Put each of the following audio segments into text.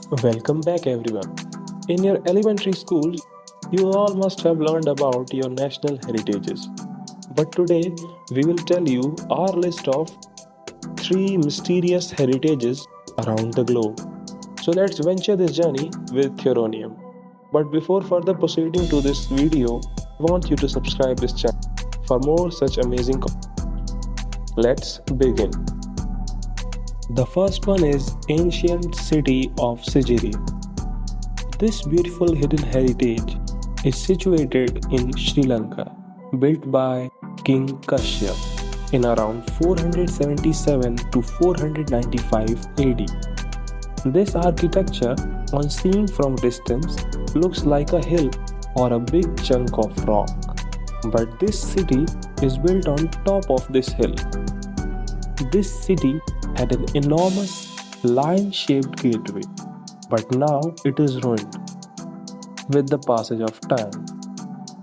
Welcome back, everyone. In your elementary school, you all must have learned about your national heritages. But today, we will tell you our list of three mysterious heritages around the globe. So let's venture this journey with Theoronium. But before further proceeding to this video, I want you to subscribe this channel for more such amazing content. Let's begin. The first one is ancient city of Sigiri. This beautiful hidden heritage is situated in Sri Lanka, built by King Kashyap in around 477 to 495 AD. This architecture, on seen from distance, looks like a hill or a big chunk of rock. But this city is built on top of this hill. This city had an enormous lion shaped gateway, but now it is ruined with the passage of time.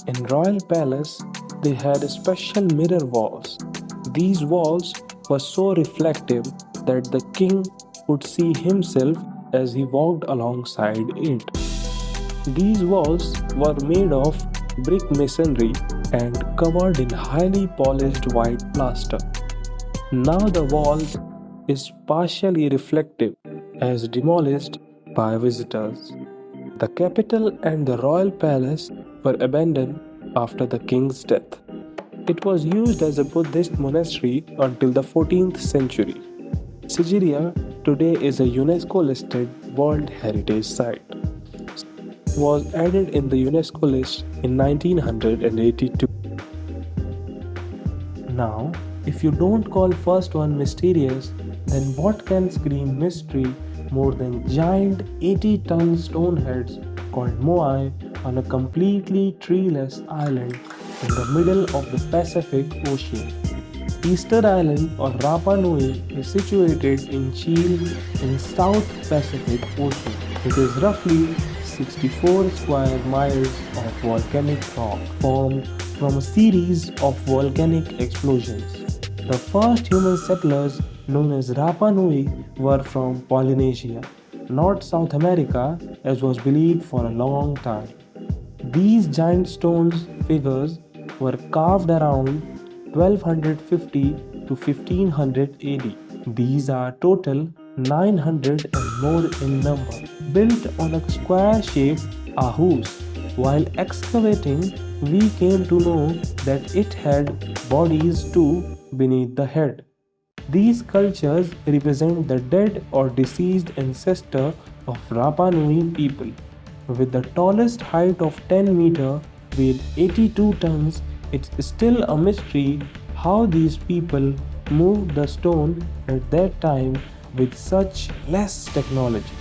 In Royal Palace, they had special mirror walls. These walls were so reflective that the king could see himself as he walked alongside it. These walls were made of brick masonry and covered in highly polished white plaster. Now the walls is partially reflective as demolished by visitors. The capital and the royal palace were abandoned after the king's death. It was used as a Buddhist monastery until the 14th century. Sigiriya today is a UNESCO listed World Heritage Site. It was added in the UNESCO list in 1982. Now, if you don't call first one mysterious, then what can scream mystery more than giant 80-ton stone heads called Moai on a completely treeless island in the middle of the Pacific Ocean? Easter Island or Rapa Nui is situated in Chile in South Pacific Ocean. It is roughly 64 square miles of volcanic rock formed from a series of volcanic explosions. The first human settlers, known as Rapa Nui, were from Polynesia, not South America, as was believed for a long time. These giant stone figures were carved around 1250 to 1500 AD. These are total 900 and more in number, built on a square-shaped ahus. While excavating, we came to know that it had bodies too beneath the head. These sculptures represent the dead or deceased ancestor of Rapa Nui people. With the tallest height of 10 meters, with 82 tons, it's still a mystery how these people moved the stone at that time with such less technology.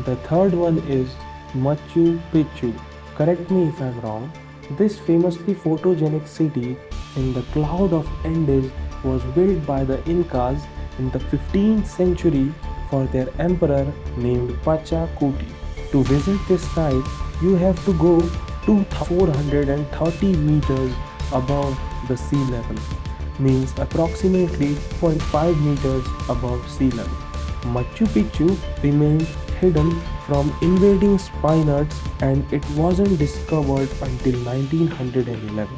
The third one is Machu Picchu. Correct me if I'm wrong. This famously photogenic city in the cloud of Andes was built by the Incas in the 15th century for their emperor named Pachacuti. To visit this site, you have to go 430 meters above the sea level, means approximately 0.5 meters above sea level. Machu Picchu remained hidden from invading Spaniards and it wasn't discovered until 1911.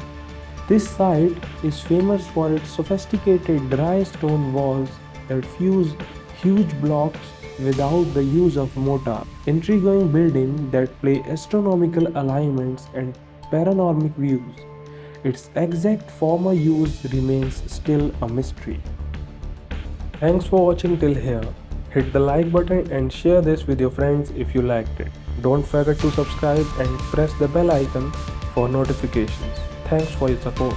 This site is famous for its sophisticated dry stone walls that fuse huge blocks without the use of mortar. Intriguing buildings that play astronomical alignments and panoramic views. Its exact former use remains still a mystery. Thanks for watching till here. Hit the like button and share this with your friends if you liked it. Don't forget to subscribe and press the bell icon for notifications. Thanks for your support.